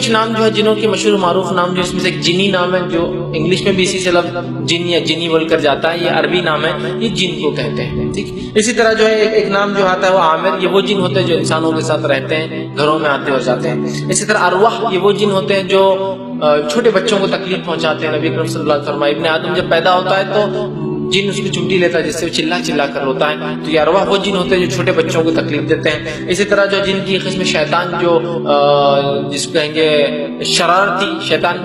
کچھ نام جو ہے جنوں کے مشہور معروف نام، جو اس میں سے ایک جنی نام ہے، جو انگلش میں بھی اسی سے لفظ جن یا جنی بول کر جاتا ہے، یہ عربی نام ہے، یہ جن کو کہتے ہیں، ٹھیک۔ اسی طرح جو ہے ایک نام جو آتا ہے وہ عامر، یہ وہ جن ہوتے ہیں جو انسانوں کے ساتھ رہتے ہیں، گھروں میں آتے اور جاتے ہیں۔ اسی طرح ارواح، یہ وہ جن ہوتے ہیں جو چھوٹے بچوں کو تکلیف پہنچاتے ہیں۔ نبی اکرم صلی اللہ علیہ وسلم فرمایا ابن آدم جب پیدا ہوتا ہے تو جن اس کی چمٹی لیتا ہے جس سے وہ چلا چلا کر روتا ہے، تو یہ ارواح وہ جن ہوتے ہیں جو چھوٹے بچوں کو تکلیف دیتے ہیں۔ اسی طرح جو جن کی قسم شیطان، جو جس کو کہیں گے شرارتی شیطان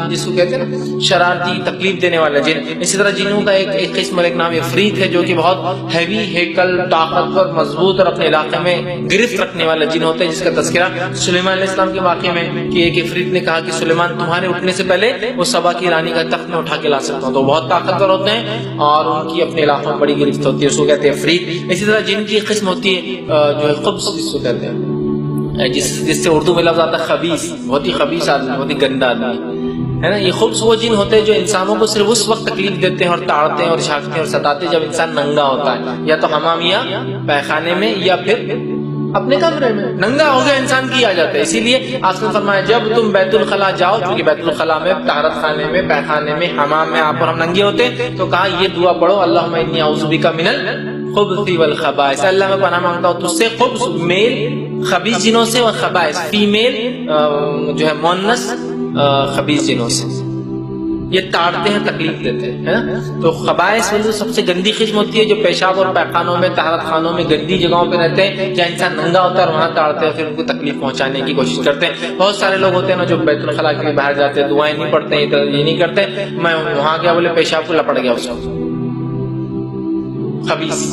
جس کو کہتے ہیں نا شرارتی، تکلیف دینے والا جن۔ اسی طرح جنوں کا ایک قسم اور ایک نام عفریت ہے، جو کہ بہت ہیوی ہیکل، طاقتور، مضبوط اور اپنے علاقے میں گرفت رکھنے والا جن ہوتا ہے، جس کا تذکرہ سلیمان علیہ السلام کے واقعے میں کہ ایک عفریت نے کہا کہ سلیمان تمہارے اٹھنے سے پہلے وہ سبا کی رانی کا تخت میں اٹھا کے لا سکتا ہوں۔ تو بہت طاقتور ہوتے ہیں اور ان کی اپنے علاقوں میں بڑی گرفت ہوتی ہے، اس کو کہتے ہیں عفریت۔ اسی طرح جن کی قسم ہوتی ہے جو ہے خبث، جس کو کہتے ہیں، جس سے اردو میں لفظ آتا ہے خبیث، بہت ہی خبیث آدمی، بہت ہی گندا آدمی ہے نا۔ یہ خبث وہ جن ہوتے ہیں جو انسانوں کو صرف اس وقت تکلیف دیتے ہیں اور تاڑتے ہیں اور جھانکتے ہیں اور ستاتے ہیں جب انسان ننگا ہوتا ہے، یا تو حمام یا پیخانے میں یا پھر اپنے کمرے میں ننگا ہو گیا انسان کی آ جاتا ہے۔ اسی لیے آپ نے فرمایا جب تم بیت الخلاء جاؤ، کیونکہ بیت الخلاء میں، طہارت خانے میں، پیخانے میں، حمام میں آپ اور ہم ننگے ہوتے ہیں، تو کہا یہ دعا پڑھو، اللہم انی اعوذ بک من الخبث والخبائث، اللہ میں پناہ مانگتا ہوں تجھ سے خبث میل خبیث جنوں سے، اور خبائث فیمیل جو ہے مؤنث خبیث جنوں سے، یہ تاڑتے ہیں، تکلیف دیتے ہیں۔ تو خبائث وہ سب سے گندی قسم ہوتی ہے جو پیشاب اور پیخانوں میں، طہارت خانوں میں، گندی جگہوں پہ رہتے ہیں، جہاں انسان ننگا ہوتا ہے اور وہاں تاڑتے ہیں، پھر ان کو تکلیف پہنچانے کی کوشش کرتے ہیں۔ بہت سارے لوگ ہوتے ہیں نا جو بیت الخلاء کے لیے باہر جاتے ہیں، دعائیں نہیں پڑھتے ہیں، یہ نہیں کرتے، میں وہاں گیا بولے پیشاب کو لپڑ گیا، اس کو خبیث،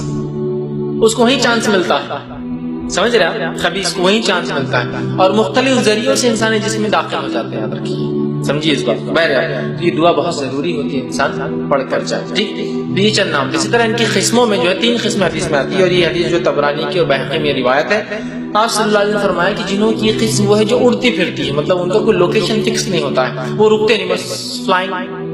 اس کو وہیں چانس ملتا ہے، سمجھ رہے ہیں، خبیث کو وہیں چانس ملتا ہے، اور مختلف ذریعوں سے انسان جسم میں داخل ہو جاتے ہیں، یاد رکھیے، سمجھیے اس بات کو۔ بہرحال یہ دعا بہت ضروری ہوتی ہے، انسان پڑھ کر جائے، ٹھیک۔ یہ چند نام، اسی طرح ان کی قسموں میں جو ہے 3 قسمیں حدیث میں آتی ہے، اور یہ حدیث جو طبرانی کی اور بہقی میں روایت ہے۔ آپ صلی اللہ علیہ وسلم نے فرمایا کہ جنوں کی قسم وہ ہے جو اڑتی پھرتی ہے، مطلب ان کا کوئی لوکیشن فکس نہیں ہوتا ہے، وہ رکتے نہیں، بس فلائنگ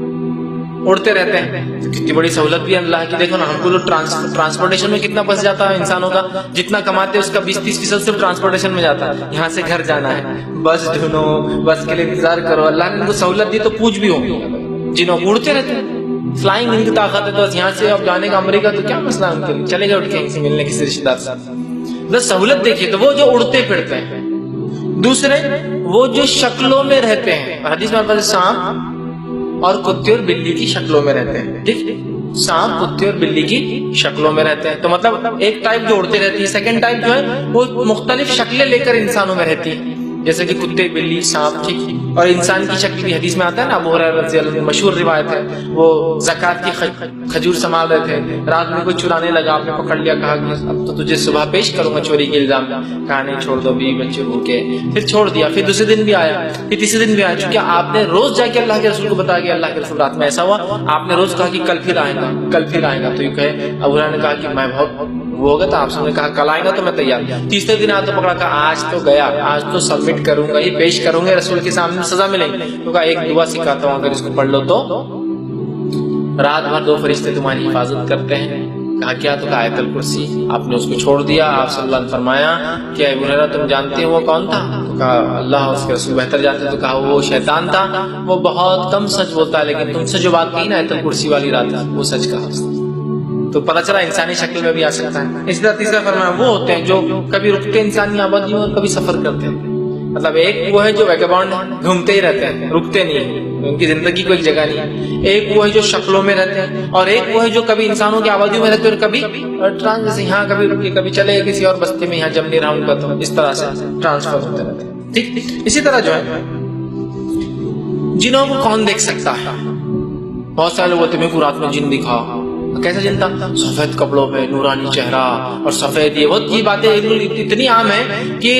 اڑتے رہتے ہیں۔ کتنی بڑی سہولت بھی اللہ کی، دیکھو نا ہم کو ٹرانسپورٹیشن میں کتنا بس جاتا ہے انسانوں کا، جتنا کماتے ہیں اس کا 20-30% صرف ٹرانسپورٹیشن میں جاتا ہے، یہاں سے گھر جانا ہے، بس ڈھونڈو، بس کے لیے انتظار کرو۔ اللہ نے ان کو سہولت دی تو پوچھ بھی ہوگی، جنہوں کو اڑتے رہتے ہیں، فلائنگ ان کی طاقت ہے، تو بس یہاں سے اب جانے کا امریکہ تو کیا مسئلہ ان کے لیے، چلے گئے اٹھ کے سے ملنے کسی رشتے دار سے، بس سہولت دیکھیے۔ تو وہ جو اڑتے پھرتے ہیں، دوسرے وہ جو شکلوں میں رہتے ہیں، حدیث میں سانپ اور کتے اور بلی کی شکلوں میں رہتے ہیں، ٹھیک، سانپ کتے اور بلی کی شکلوں میں رہتے ہیں۔ تو مطلب ایک ٹائپ جو اڑتے رہتی ہے، سیکنڈ ٹائپ جو ہے وہ مختلف شکلیں لے کر انسانوں میں رہتی ہے، جیسے کہ کتے، بلی، سانپ، ٹھیک۔ اور انسان کی شکل بھی حدیث میں آتا ہے نا، ابو ہریرہ رضی اللہ عنہ مشہور روایت ہے، وہ زکوٰۃ کی کھجور سنبھال رہے تھے، رات میں کوئی چرانے لگا، آپ نے پکڑ لیا، کہا کہ اب تو تجھے صبح پیش کروں گا چوری کے الزام میں، کہا نہیں چھوڑ دو، بیوی بچے بھوکے، پھر چھوڑ دیا۔ پھر دوسرے دن بھی آیا، پھر تیسرے دن بھی آیا، چونکہ آپ نے روز جا کے اللہ کے رسول کو بتایا کہ اللہ کے رسول رات میں ایسا ہوا، آپ نے روز کہا کہ کل پھر آئے گا، کل پھر آئے گا، تو یہ کہے ابو ہریرہ نے کہا کہ میں بہت وہ ہوگا، تو آپ نے کہا کل آئے گا تو میں تیار۔ تیسرے دن آتا پکڑا، کہا آج تو گیا، آج تو سبمٹ کروں گا، یہ پیش کروں گے رسول کے سامنے، سزا ملے گی۔ تو کہا ایک دعا سکھاتا ہوں، اگر اس کو پڑھ لو تو رات بھر 2 فرشتے تمہاری حفاظت کرتے ہیں۔ کہا کیا؟ تو کہا آیت الکرسی۔ آپ نے اس کو چھوڑ دیا۔ آپ صلی اللہ علیہ وسلم نے فرمایا کہ ابو ہریرہ تم جانتے ہو وہ کون تھا؟ تو کہا اللہ اس کے رسول بہتر جانتے۔ تو کہا وہ شیطان تھا، وہ بہت کم سچ بولتا ہے، لیکن تم سے جو بات کہی نا آیت الکرسی والی رات وہ سچ کہا۔ تو پتہ چلا انسانی شکل میں بھی آ سکتا ہے۔ اس طرح تیسرا فرمایا وہ ہوتے ہیں جو کبھی رکتے انسانی آبادی میں اور کبھی سفر کرتے ہیں، مطلب ایک وہ ہے جو ویگابانڈ گھومتے ہی رہتے ہیں، رکتے نہیں، ان کی زندگی کو ایک جگہ نہیں ہے۔ ایک وہ ہے جو شکلوں میں رہتے ہیں، اور ایک وہ ہے جو کبھی انسانوں کی آبادیوں میں رہتے ہیں اور کبھی جیسے یہاں کبھی رکے، کبھی چلے کسی اور بستی میں، یہاں جم نہیں رہا ان کا، تو اس طرح سے ٹرانسفر ہوتے رہتے ہیں، ٹھیک۔ اسی طرح جو ہے جنوں کو کون دیکھ سکتا ہے؟ بہت سارے لوگ ہوتے ہیں کو رات میں جن دکھا، کیسا جن تھا؟ سفید کپڑوں پہ، نورانی چہرہ اور سفید، یہ باتیں اتنی عام ہیں کہ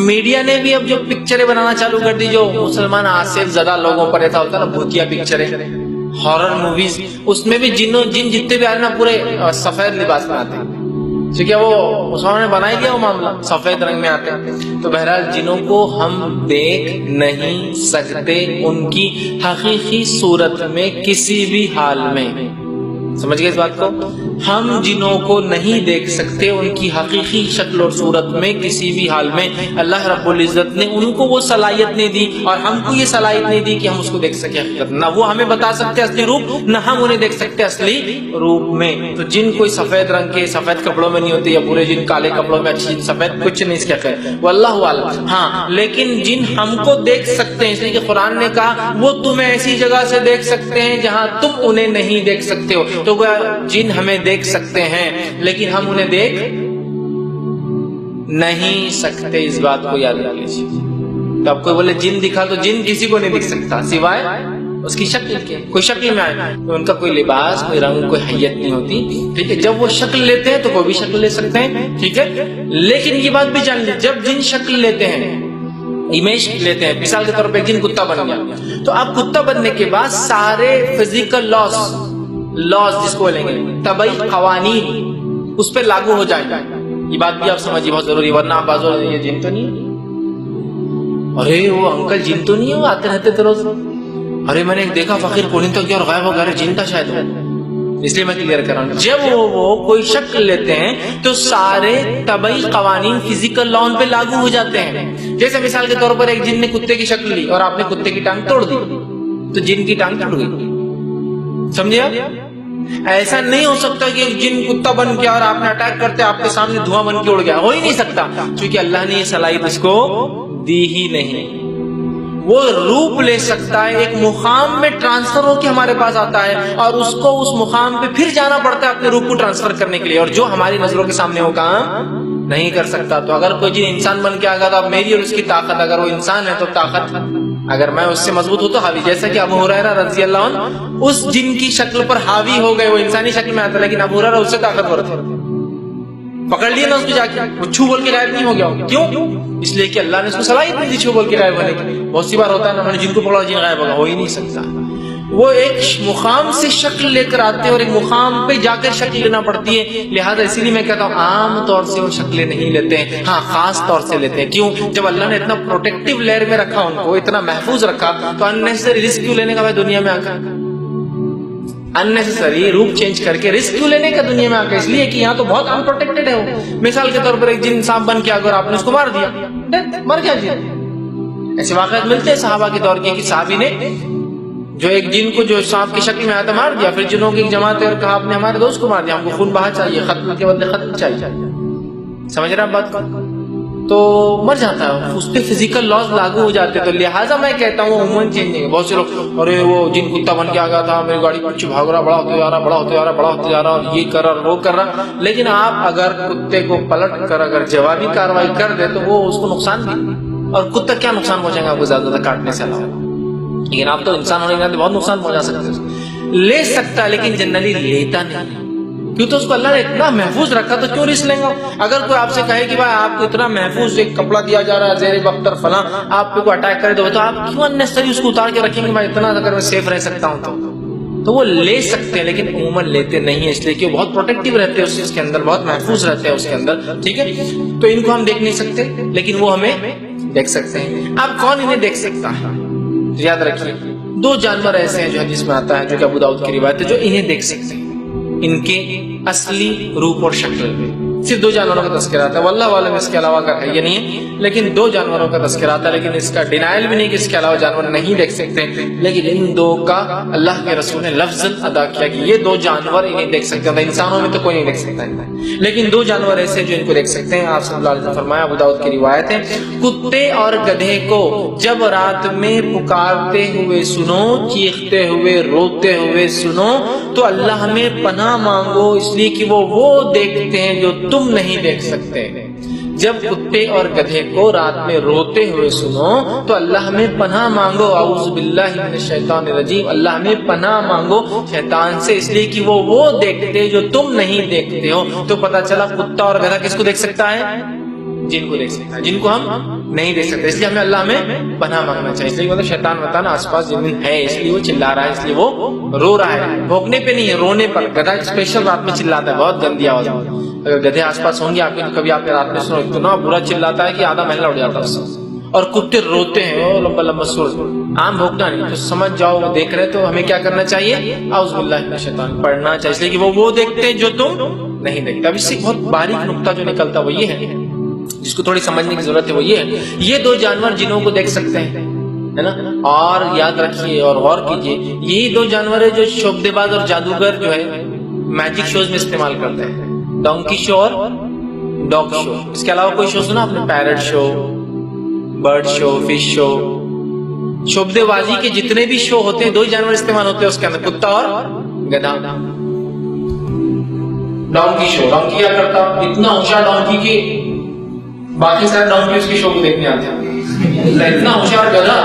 میڈیا نے بھی اب جو پکچریں بنانا چالو کر دی، جو مسلمان آصف زدہ لوگوں پر ایسا ہوتا ہے نا، بھوتیا پکچریں، ہارر موویز، اس میں بھی جن جتنے بھی آ رہے نا پورے سفید لباس میں آتے ہیں، کیونکہ وہ مسلمانوں نے بنا ہی دیا وہ معاملہ، سفید رنگ میں آتے ہیں۔ تو بہرحال جنوں کو ہم دیکھ نہیں سکتے ان کی حقیقی صورت میں کسی بھی حال میں، سمجھ گئے اس بات کو؟ ہم جنوں کو نہیں دیکھ سکتے ان کی حقیقی شکل اور صورت میں کسی بھی حال میں، اللہ رب العزت نے ان کو وہ صلاحیت نہیں دی، اور ہم کو یہ صلاحیت نہیں دی کہ ہم اس کو دیکھ سکیں حقیقت، نہ وہ ہمیں بتا سکتے اصلی روپ، نہ ہم انہیں دیکھ سکتے اصلی روپ میں۔ تو جن کوئی سفید رنگ کے سفید کپڑوں میں نہیں ہوتے، یا پورے جن کالے کپڑوں میں اچھی سفید، کچھ نہیں اس کے خیر واللہ اعلم۔ ہاں لیکن جن ہم کو دیکھ سکتے ہیں، اس لیے کہ قرآن نے کہا وہ تمہیں ایسی جگہ سے دیکھ سکتے ہیں جہاں تم انہیں نہیں دیکھ سکتے ہو، تو جن ہمیں دیکھ سکتے ہیں لیکن ہم انہیں دیکھ نہیں سکتے، اس بات کو یاد رکھ لیجیے۔ تو اب کوئی بولے جن دکھا، تو جن کسی کو نہیں دکھ سکتا سوائے اس کی شکل کے، کوئی شکل میں آئے تو ان کا کوئی لباس، کوئی رنگ، کوئی حیت نہیں ہوتی، ٹھیک ہے۔ جب وہ شکل لیتے ہیں تو کوئی بھی شکل لے سکتے ہیں، ٹھیک ہے۔ لیکن یہ بات بھی جان لیجیے، جب جن شکل لیتے ہیں، امیج لیتے ہیں، مثال کے طور پہ جن کتا بن گیا، تو اب کتا بننے کے بعد سارے فزیکل لاز جس کو بولیں گے، طبعی قوانین اس پہ لاگو ہو جائیں گے۔ یہ بات بھی آپ سمجھیے بہت ضروری، ورنہ آپ بازو یہ جن تو نہیں ہے، ارے وہ انکل جن تو نہیں ہے، وہ آتے رہتے تھے روز، ارے میں نے ایک دیکھا فقیر کولین تو کیا اور غائب ہو گیا، جن تھا شاید وہ، اس لیے میں کلیئر کر رہا ہوں۔ جب وہ کوئی شکل لیتے ہیں تو سارے طبعی قوانین فزیکل لا ان پہ لاگو ہو جاتے ہیں۔ جیسے مثال کے طور پر ایک جن نے کتے کی شکل لی اور آپ نے کتے کی ٹانگ توڑ دی، تو جن کی ٹانگ ٹوٹ گئی، سمجھے آپ؟ ایسا نہیں ہو سکتا کہ ایک جن کتا بن گیا اور آپ نے اٹیک کرتے آپ کے سامنے دھواں بن کے اڑ گیا، ہو ہی نہیں سکتا، کیونکہ اللہ نے یہ صلاحیت اس کو دی ہی نہیں۔ وہ روپ لے سکتا ہے، ایک مقام میں ٹرانسفر ہو کے ہمارے پاس آتا ہے، اور اس کو اس مقام پہ پھر جانا پڑتا ہے اپنے روپ کو ٹرانسفر کرنے کے لیے، اور جو ہماری نظروں کے سامنے وہ کام نہیں کر سکتا۔ تو اگر کوئی جن انسان بن کے آگا، تو اب میری اور اس کی طاقت، اگر وہ انسان ہے تو طاقت، اگر میں اس سے مضبوط ہوں تو حاوی، جیسا کہ ابو ہریرہ رضی اللہ عنہ اس جن کی شکل پر حاوی ہو گئے، وہ انسانی شکل میں آتا، لیکن ابو ہریرہ اس سے طاقتور تھے، پکڑ لیے نا اس کو جا کے، وہ چھو بول کے غائب نہیں ہو گیا۔ کیوں؟ اس لیے کہ اللہ نے اس کو صلاحیت نہیں دی چھو بول کے غائب ہونے کی۔ بہت سی بار ہوتا ہے نا، میں نے جن کو پکڑا جن غائب ہوگا، ہو ہی نہیں سکتا۔ وہ ایک مقام سے شکل لے کر آتے ہیں اور ایک مقام پہ جا کر شکل لینا پڑتی ہے، لہٰذا اسی لیے میں کہتا ہوں عام طور سے وہ شکلیں نہیں لیتے ہیں، ہاں خاص طور سے لیتے ہیں۔ کیوں؟ جب اللہ نے اتنا پروٹیکٹیو لیئر میں رکھا، ان کو اتنا محفوظ رکھا، تو اننیسری رسک کیوں لینے کا بھائی دنیا میں آ کر، اننیسری روپ چینج کر کے رسک کیوں لینے کا دنیا میں آ کے؟ اس لیے کہ یہاں تو بہت انپروٹیکٹڈ ہے وہ۔ مثال کے طور پر ایک جن سانپ بن کے آ گیا اور آپ نے اس کو مار دیا، مر گیا جن۔ ایسے واقعات ملتے ہیں صحابہ کے دور کے، کہ صحابی نے جو ایک جن کو جو سانپ کی شکل میں آیا تھا مار دیا، پھر جنوں کی ایک جماعت ہے اور کہا آپ نے ہمارے دوست کو مار دیا، ہم کو خون بہا چاہیے، ختم کے بدلے ختم چاہیے، سمجھ رہے ہیں بات کو؟ تو مر جاتا ہے، اس پہ فزیکل لاز لاگو ہو جاتے ہیں۔ تو لہٰذا میں کہتا ہوں عموماً چینج نہیں ہے۔ بہت سے لوگ ارے وہ جن کتا بن کے آ گیا تھا، میری گاڑی پیچھے بھاگ رہا، بڑا ہوتے جا رہا، بڑا ہوتے جا رہا، بڑا ہوتے جا رہا، اور یہ کر رہا وہ کر رہا، لیکن آپ اگر کتے کو پلٹ کر اگر جوابی کاروائی کر دے تو وہ اس کو نقصان بھی، اور کتا کیا نقصان پہنچائے گا آپ کو زیادہ زیادہ کاٹنے سے علاوہ، لیکن آپ تو انسان ہونے کے ناطے بہت نقصان پہنچا سکتے ہیں۔ لے سکتا لیکن جنرلی لیتا نہیں، کیوں؟ تو اس کو اللہ نے اتنا محفوظ رکھا، تو کیوں رسک لیں گا؟ اگر کوئی آپ سے کہے کہ بھائی آپ کو اتنا محفوظ ایک کپڑا دیا جا رہا ہے زیر بختر فلاں، آپ کو اٹیک کرے تو آپ کیوں اننیسری اس کو اتار کے رکھیں گے؟ میں اتنا اگر میں سیف رہ سکتا ہوں تو وہ لے سکتے ہیں، لیکن عموماً لیتے نہیں ہیں، اس لیے کہ وہ بہت پروٹیکٹیو رہتے ہیں اس چیز کے اندر، بہت محفوظ رہتے ہیں اس کے اندر، ٹھیک ہے۔ تو ان کو ہم دیکھ نہیں سکتے، لیکن وہ ہمیں دیکھ سکتے ہیں۔ اب کون انہیں دیکھ سکتا ہے؟ یاد رکھیے دو جانور ایسے ہیں جو حدیث میں آتا ہے، جو کہ ابو داؤد کی روایت ہے، جو انہیں دیکھ سکتے ہیں ان کے اصلی روپ اور شکل میں۔ صرف دو جانوروں کا تذکرہ آتا ہے، واللہ عالم اس کے علاوہ کا ہے یہ نہیں ہے، لیکن دو جانوروں کا تذکرہ آتا ہے، لیکن اس کا ڈینائل بھی نہیں کہ اس کے علاوہ جانور نہیں دیکھ سکتے، لیکن ان دو کا اللہ کے رسول نے لفظ ادا کیا کہ یہ دو جانور انہیں دیکھ سکتے ہیں۔ انسانوں میں تو کوئی نہیں دیکھ سکتا، لیکن دو جانور ایسے جو ان کو دیکھ سکتے ہیں۔ آپ صلی اللہ علیہ وسلم فرمایا، ابو داؤد کی روایت ہے، کتے اور گدھے کو جب رات میں پکارتے ہوئے سنو، چیختے ہوئے، روتے ہوئے سنو، تو اللہ میں پناہ مانگو، اس لیے کہ وہ دیکھتے ہیں جو تم نہیں دیکھ سکتے۔ جب کتے اور گدھے کو رات میں روتے ہوئے سنو تو اللہ میں پناہ مانگو، اعوذ باللہ من الشیطان الرجیم، اللہ میں پناہ مانگو شیطان سے، اس لیے کہ وہ دیکھتے جو تم نہیں دیکھتے ہو۔ تو پتہ چلا کتا اور گدھا کس کو دیکھ سکتا ہے؟ جن کو دیکھ سکتا ہے، جن کو ہم نہیں دیکھ سکتے، اس لیے ہمیں اللہ میں پناہ مانگنا چاہیے۔ اس لیے مطلب شیطان بتانا آس پاس جن ہے، اس لیے وہ چلا رہا ہے، اس لیے وہ رو رہا ہے، بھونکنے پہ نہیں ہے، رونے پر۔ گدھا اسپیشل رات میں چلاتا ہے، بہت گندی آواز۔ اگر گدھے آس پاس ہوں گے آپ کے، کبھی آپ نے رات میں سنو اتنا برا چلاتا ہے کہ آدھا محلہ اڑ جاتا ہے اس سے، اور کتے روتے ہیں او لمبا لمبا سور. عام بھوکنا نہیں تو سمجھ جاؤ وہ دیکھ رہے تو ہمیں کیا کرنا چاہیے؟ اعوذ باللہ من الشیطان پڑھنا چاہیے، اس لیے کہ وہ دیکھتے ہیں جو تم نہیں دیکھتے. اب اس سے بہت باریک نقطہ جو نکلتا وہ یہ ہے، جس کو تھوڑی سمجھنے کی ضرورت ہے، وہ یہ ہے یہ دو جانور جنوں کو دیکھ سکتے ہیں ہے نا. اور یاد رکھیے اور غور کیجیے یہی دو جانور ہے جو شوکدے باز اور جادوگر جو ہے میجک شوز میں استعمال کرتے ہیں، ڈونکی شو اور ڈاگ شو. اس کے علاوہ کوئی شو سنا آپ نے؟ پیرٹ شو، برڈ شو، فش شو. شوکدے بازی کے جتنے بھی شو ہوتے ہیں دو جانور استعمال ہوتے ہیں اس کے اندر، کتا اور گدھا. ڈونکی شو، ڈونکی کیا کرتا؟ اتنا ہوشیار ڈونکی کی باقی سارے ڈونکی اس کی شو کو دیکھنے آتے ہیں. اتنا ہوشیار گدھا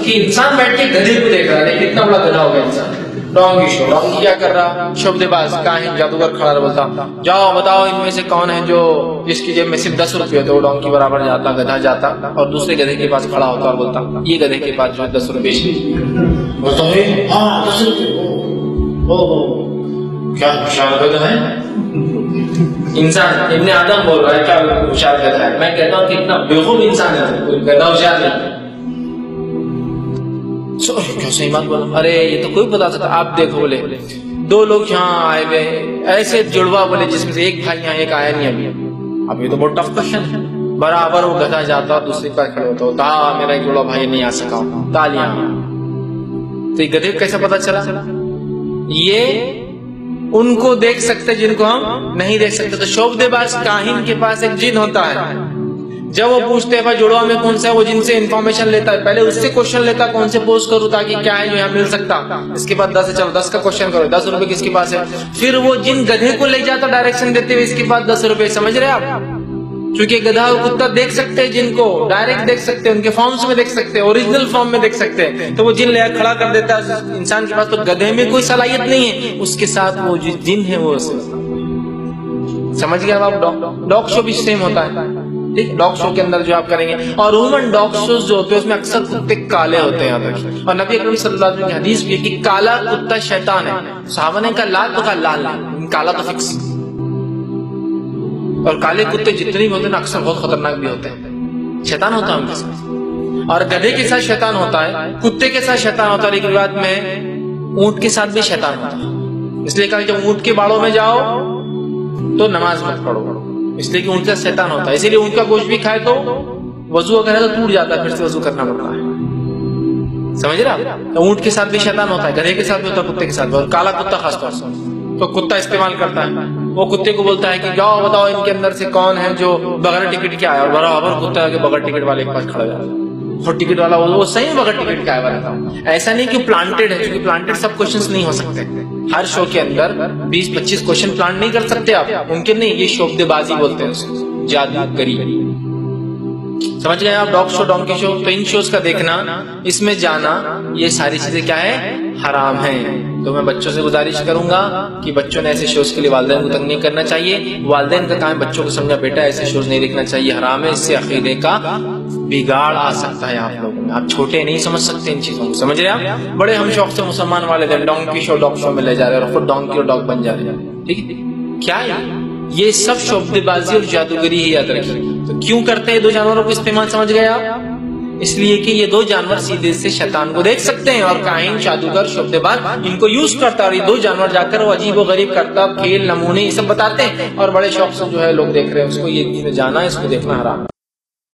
کہ انسان بیٹھ کے گدھے کو دیکھ رہا ہے، لیکن اتنا بڑا گدھا ہوگا انسان. ڈونکی شو، ڈونکی کیا کر رہا؟ شوکدے باز کاہن جادوگر کھڑا رہا، بولتا جاؤ بتاؤ ان میں سے کون ہے جو جس کی جیب میں صرف 10 روپے ہوتے، وہ ڈونکی برابر جاتا، گدھا جاتا اور دوسرے گدھے کے پاس کھڑا ہوتا اور بولتا یہ گدھے کے پاس جو ہے 10 روپے بولتا ہے ہاں 10 روپے. کیا ہوشیار گدھا ہے انسان. ابن آدم بول رہا ہے کیا ہوشیار گدھا ہے. میں کہتا ہوں کہ اتنا بیوقوف انسان ہے، کوئی گدھا ہوشیار نہیں. کیا صحیح بات بولا؟ ارے یہ تو کوئی بتا سکتا. آپ دیکھو بولے دو لوگ یہاں آئے ہوئے ایسے جڑوا بولے جس میں سے ایک بھائی یہاں ایک آیا نہیں ابھی. اب یہ تو بہت ٹف کوشچن ہے. برابر وہ گدھا جاتا اور دوسرے پر کھڑے ہوتا میرا ایک جڑوا بھائی نہیں آ سکا، تالیاں. تو یہ گدھے کو کیسا پتا چلا؟ یہ ان کو دیکھ سکتے جن کو ہم نہیں دیکھ سکتے. تو شوکدے باز کاہن کے پاس ایک جن ہوتا ہے، جب وہ پوچھتے ہیں جڑوا میں کون سا ہے، وہ جن سے انفارمیشن لیتا ہے. پہلے اس سے کوشچن لیتا کون سے پوسٹ کروں تاکہ کیا ہے جو یہاں مل سکتا. اس کے بعد 10 ہے، چلو 10 کا کوشچن کرو، 10 روپے کس کے پاس ہے. پھر وہ جن گدھے کو لے جاتا ڈائریکشن دیتے ہوئے اس کے پاس 10 روپے. سمجھ رہے آپ؟ کیونکہ گدھا اور کتا دیکھ سکتے ہیں جن کو، ڈائریکٹ دیکھ سکتے ہیں، ان کے فارمز میں دیکھ سکتے ہیں، اوریجنل فارم میں دیکھ سکتے ہیں. تو وہ جن لے کھڑا کر دیتا ہے انسان کے پاس. تو گدھے میں کوئی صلاحیت نہیں ہے، اس کے ساتھ وہ جو جن ہے وہ سمجھ گیا آپ. ڈاگ شو بھی سیم ہوتا ہے. ٹھیک، ڈاگ شو کے اندر جو آپ کریں گے، اور عموماً ڈاگ شوز جو ہوتے ہیں اس میں اکثر کتے کالے ہوتے ہیں. اور نبی اکرم صلی اللہ علیہ وسلم کی حدیث بھی ہے کہ کالا کتا شیطان ہے. صحابہ نے کہا لال، تو کہا لال نہیں، کالا تو فکس. اور کالے کتے جتنے بھی ہوتے ہیں اکثر بہت خطرناک بھی ہوتے ہیں، شیطان ہوتا ہے ان کے ساتھ. اور گدھے کے ساتھ شیطان ہوتا ہے، کتے کے ساتھ شیطان ہوتا ہے، لیکن بات میں اونٹ کے ساتھ بھی شیطان ہوتا ہے. اس لیے کہا جب اونٹ کے باڑوں میں جاؤ تو نماز مت پڑھو، اس لیے کہ اونٹ کا شیطان ہوتا ہے. اسی لیے اونٹ کا گوشت بھی کھائے تو وضو اگر ہے تو ٹوٹ جاتا ہے، پھر سے وضو کرنا پڑتا ہے. سمجھ رہے آپ؟ اونٹ کے ساتھ بھی شیطان ہوتا ہے، گدھے کے ساتھ بھی ہوتا ہے، کتے کے ساتھ بھی. اور کالا کتا خاص طور سے تو کتا استعمال کرتا ہے. وہ کتے کو بولتا ہے کہ جاؤ بتاؤ ان کے اندر سے کون ہے جو بغیر ٹکٹ کے آیا. اور برابر کتا ہے کہ بغیر ٹکٹ والے کے پاس کھڑا جاتا ہے. اور ٹکٹ والا وہ صحیح بغیر ٹکٹ کا آیا رہتا ہوں. ایسا نہیں کہ پلانٹیڈ ہے، کیونکہ پلانٹیڈ سب کوشچنس نہیں ہو سکتے. ہر شو کے اندر 20-25 کوشچن پلانٹ نہیں کر سکتے آپ، ممکن نہیں. یہ شوکدے بازی بولتے ہیں، جادوگری. سمجھ گئے آپ؟ ڈاگ شو، ڈونکی شو. تو ان شوز کا دیکھنا، اس میں جانا، یہ ساری چیزیں کیا ہے؟ حرام ہیں. تو میں بچوں سے گزارش کروں گا کہ بچوں نے ایسے شوز کے لیے والدین کو تنگ نہیں کرنا چاہیے. والدین کا کام بچوں کو سمجھا بیٹا ایسے شوز نہیں دیکھنا چاہیے، حرام ہے، اس سے عقیدے کا بگاڑ آ سکتا ہے آپ لوگوں میں. آپ چھوٹے نہیں سمجھ سکتے ان چیزوں کو، سمجھ رہے آپ؟ بڑے ہم شوق سے مسلمان والدین ڈونکی شو، ڈاگ شو میں لے جا رہے ہیں اور خود ڈونکی اور ڈاگ بن جا رہے ہیں. ٹھیک ہے، کیا ہے یہ سب شوکدے بازی اور جادوگری ہی. یاد رکھیے. تو کیوں کرتے ہیں دو جانوروں کو استعمال؟ سمجھ گئے آپ؟ اس لیے کہ یہ دو جانور سیدھے سے شیطان کو دیکھ سکتے ہیں، اور کاہن، جادوگر، شوکدے باز ان کو یوز کرتا ہے. اور یہ دو جانور جا کر وہ عجیب و غریب کرتا، کھیل، نمونے یہ سب بتاتے ہیں، اور بڑے شوق سے جو ہے لوگ دیکھ رہے ہیں اس کو. یہ جانا ہے، اس کو دیکھنا حرام ہے.